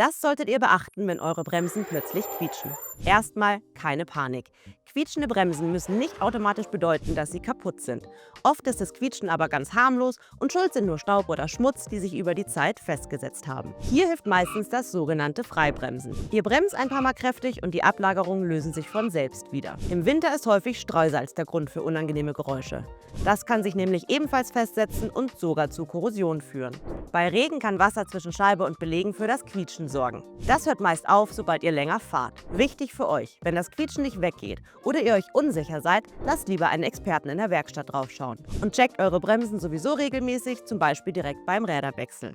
Das solltet ihr beachten, wenn eure Bremsen plötzlich quietschen. Erstmal keine Panik. Quietschende Bremsen müssen nicht automatisch bedeuten, dass sie kaputt sind. Oft ist das Quietschen aber ganz harmlos und schuld sind nur Staub oder Schmutz, die sich über die Zeit festgesetzt haben. Hier hilft meistens das sogenannte Freibremsen. Ihr bremst ein paar Mal kräftig und die Ablagerungen lösen sich von selbst wieder. Im Winter ist häufig Streusalz der Grund für unangenehme Geräusche. Das kann sich nämlich ebenfalls festsetzen und sogar zu Korrosion führen. Bei Regen kann Wasser zwischen Scheibe und Belegen für das Quietschen sorgen. Das hört meist auf, sobald ihr länger fahrt. Wichtig für euch: Wenn das Quietschen nicht weggeht oder ihr euch unsicher seid, lasst lieber einen Experten in der Werkstatt draufschauen. Und checkt eure Bremsen sowieso regelmäßig, zum Beispiel direkt beim Räderwechsel.